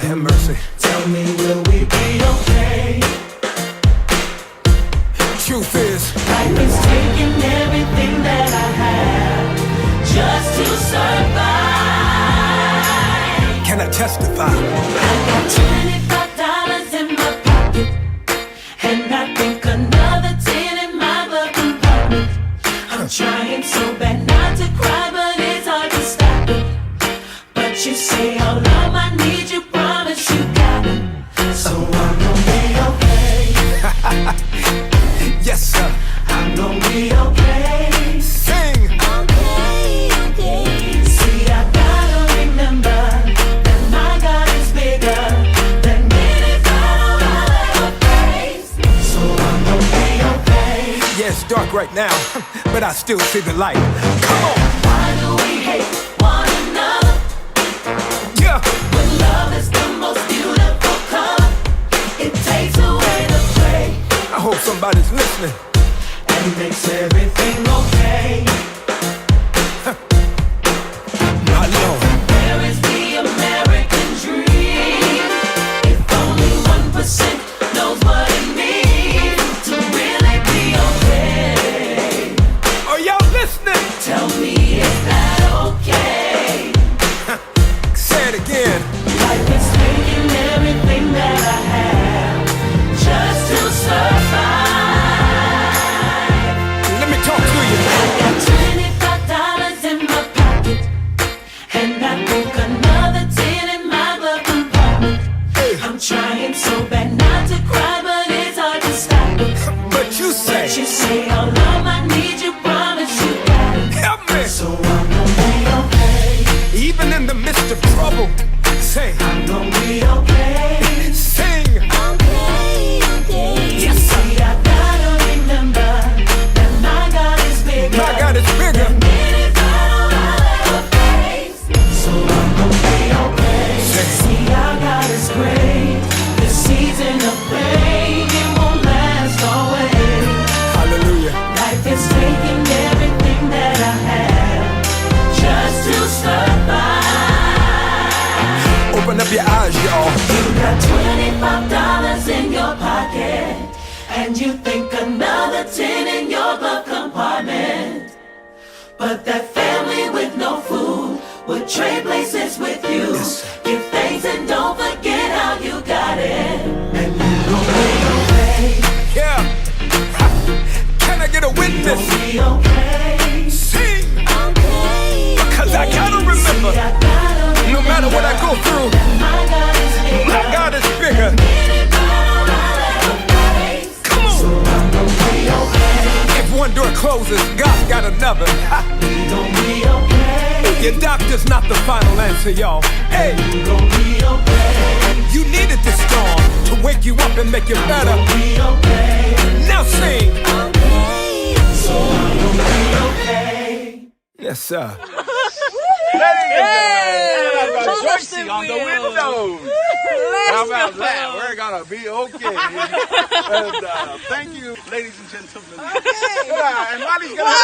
have mercy. Tell me, will we be okay? Truth is, Life is taking everything that I have just to survive. can I testify? I got $25 in my pocket, and I think another 10 in my glove compartment. I'm trying so bad not to cry, but it's hard to stop it. But you say, oh love, I need you, promise you got it. So I'm gonna be okay. Yes, sir. I'm gonna be okay. Sing. Okay, okay. See, I gotta remember that my God is bigger than any battle I'll ever face. So I'm gonna be okay. Yeah, it's dark right now, but I still see the light. Come on. Why do we hate one another Yeah. when love is the most beautiful color? It takes away the gray I hope somebody's listening. and makes everything okay. My Lord. Where is the American dream? If only 1% knows what it means to really be okay. Are y'all listening? Tell me, is that okay? Say it again. Life is taking everything that I have just to survive. Let me talk to you. I got $25 in my pocket, and I think another 10 in my glove compartment. I'm trying so bad not to cry, but it's hard to stop it. But you say, But you say, oh love, I need you, promise you got it. help me. So I'm gonna be okay. Even in the midst of trouble, say, I'm gonna be okay. sing. Okay, okay. Yes, sir. See, I gotta remember that my God is bigger. My God is bigger. than any battle I'll ever face. So I'm gonna be okay. See, our God is great. This season of pain, it won't last always. Hallelujah. Life is taking everything that I have just to survive. Open up your eyes, y'all. You got $25 in your pocket, and you think another 10 in your glove compartment. But that family with no food would trade places with you. Yes, sir. Give thanks and don't forget how you got it. And you gon' be okay. Yeah. Ha. Can I get a witness? Be okay. Sing. Okay, Because I gotta remember, See, I gotta no matter what I go through, my God is bigger. my God is bigger. Any battle I'll ever face. Come on. So I'm gonna be okay. If one door closes, God's got another. Ha. We gon' be okay. Your doctor's not the final answer, y'all. Hey, We gon' be okay. you needed this storm to wake you up and make you better. Be okay. Now sing. okay. So I'm gonna be okay. Yes, sir. Joycey on the windows. How about that? We're gonna be okay. And, thank you, ladies and gentlemen. And Molly's gonna